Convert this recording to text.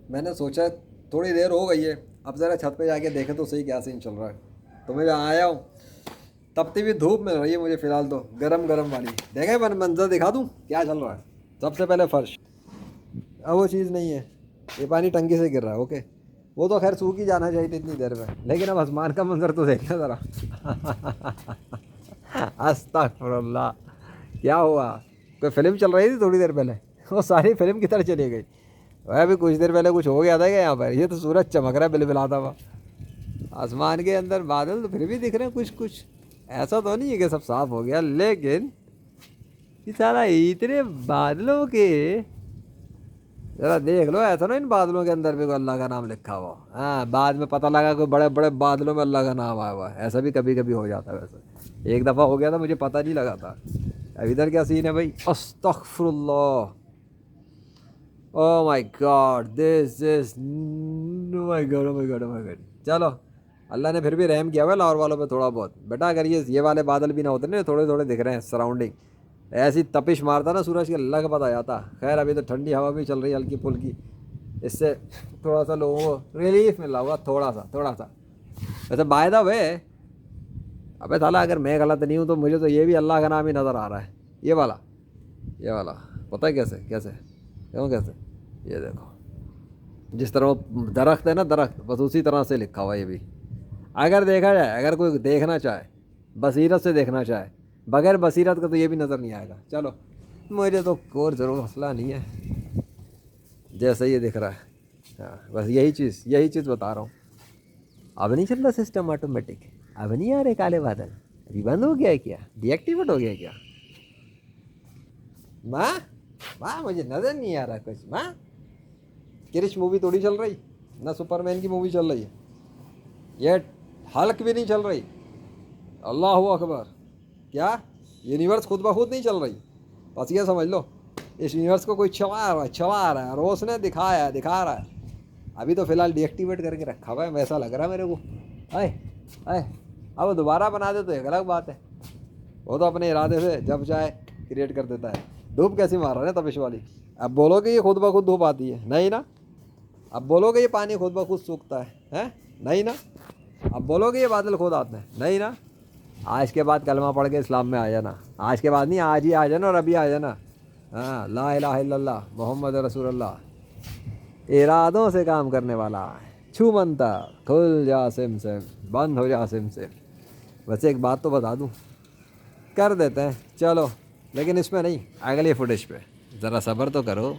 میں نے سوچا تھوڑی دیر ہو گئی ہے، اب ذرا چھت پہ جا کے دیکھیں تو صحیح کیا سین چل رہا ہے، تو میں جہاں آیا ہوں تپتی ہوئی دھوپ مل رہی ہے مجھے فی الحال، تو گرم گرم والی دیکھیں میں منظر دکھا دوں کیا چل رہا ہے. سب سے پہلے فرش، اب وہ چیز نہیں ہے، یہ پانی ٹنکی سے گر رہا ہے. اوکے وہ تو خیر سوکھ ہی جانا چاہیے تھی اتنی دیر میں، لیکن اب آسمان کا منظر تو دیکھیں ذرا. استغفر اللہ، کیا ہوا؟ کوئی فلم چل رہی تھی تھوڑی دیر پہلے، وہ ساری فلم کی طرح چلی گئی. ابھی کچھ دیر پہلے کچھ ہو گیا تھا کہ یہاں پر، یہ تو سورج چمک رہا ہے بلبلاتا ہوا. آسمان کے اندر بادل تو پھر بھی دکھ رہے ہیں کچھ کچھ، ایسا تو نہیں ہے کہ سب صاف ہو گیا، لیکن یہ سارا اتنے بادلوں کے ذرا دیکھ لو. ایسا نا ان بادلوں کے اندر بھی کوئی اللہ کا نام لکھا ہوا، ہاں بعد میں پتہ لگا کہ بڑے بڑے بادلوں میں اللہ کا نام آیا ہوا ہے. ایسا بھی کبھی کبھی ہو جاتا ہے. ویسے ایک دفعہ ہو گیا تھا مجھے پتہ نہیں لگا تھا. اب ادھر کیا سین ہے بھائی؟ استغفر اللہ، او مائی گاڈ، دس از او مائی گاڈ، او مائی گاڈ، او مائی گاڈ. چلو اللہ نے پھر بھی رحم کیا ہوا لاہور والوں پہ تھوڑا بہت. بیٹا اگر یہ والے بادل بھی نہ ہوتے نا، تھوڑے تھوڑے دکھ رہے ہیں سراؤنڈنگ، ایسی تپش مارتا نا سورج کے، اللہ کا پتہ جاتا. خیر ابھی تو ٹھنڈی ہوا بھی چل رہی ہے ہلکی پھلکی، اس سے تھوڑا سا لوگوں کو ریلیف مل رہا ہوگا، تھوڑا سا. ویسے بائی دا وے، ابے تعالیٰ اگر میں غلط نہیں ہوں تو مجھے تو یہ بھی اللہ کا نام ہی نظر آ رہا ہے. یہ والا پتہ ہے کیسے کیوں کیسے؟ یہ دیکھو جس طرح وہ درخت ہے نا، درخت بس اسی طرح سے لکھا ہوا ہے یہ بھی. اگر دیکھا جائے، اگر کوئی دیکھنا چاہے، بصیرت سے دیکھنا چاہے، بغیر بصیرت کا تو یہ بھی نظر نہیں آئے گا. چلو مجھے تو کوئی ضرور مسئلہ نہیں ہے، جیسا یہ دکھ رہا ہے. ہاں بس یہی چیز بتا رہا ہوں. اب نہیں چل رہا سسٹم آٹومیٹک، اب نہیں آ رہے کالے بادل، ابھی بند ہو گیا ہے کیا؟ ڈی ایکٹیویٹ ہو گیا ہے کیا؟ ماں مجھے نظر نہیں آ رہا کچھ. ماں کرش مووی تھوڑی چل رہی، نہ سپر مین کی مووی چل رہی ہے، یہ ہلک بھی نہیں چل رہی. اللہ اکبر، کیا یونیورس خود بخود نہیں چل رہی؟ بس یہ سمجھ لو اس یونیورس کو کوئی چلا رہا ہے، اور اس نے دکھا رہا ہے. ابھی تو فی الحال ڈی ایکٹیویٹ کر کے رکھا ہوا ہے، ویسا لگ رہا ہے میرے کو. اب دوبارہ بنا دے تو ایک الگ بات ہے، وہ تو اپنے ارادے سے جب چاہے کریٹ کر دیتا ہے. دھوپ کیسی مار رہا ہے تپش والی. اب بولو کہ یہ خود بخود دھوپ آتی ہے؟ نہیں نا. اب بولو کہ یہ پانی خود بخود سوکھتا ہے؟ نہیں نا. اب بولو کہ یہ بادل خود آتے ہیں؟ نہیں نا. آج کے بعد کلمہ پڑھ کے اسلام میں آ جانا. آج کے بعد نہیں، آج ہی آ جانا، اور ابھی آ جانا. ہاں لا الہ الا اللہ محمد رسول اللہ. ارادوں سے کام کرنے والا چھو منتا، کھل جا سم سے، بند ہو جا سم سے. ویسے ایک بات تو بتا دوں، کر دیتے ہیں چلو، لیکن اس میں نہیں، اگلی فوٹیج پہ ذرا صبر تو کرو.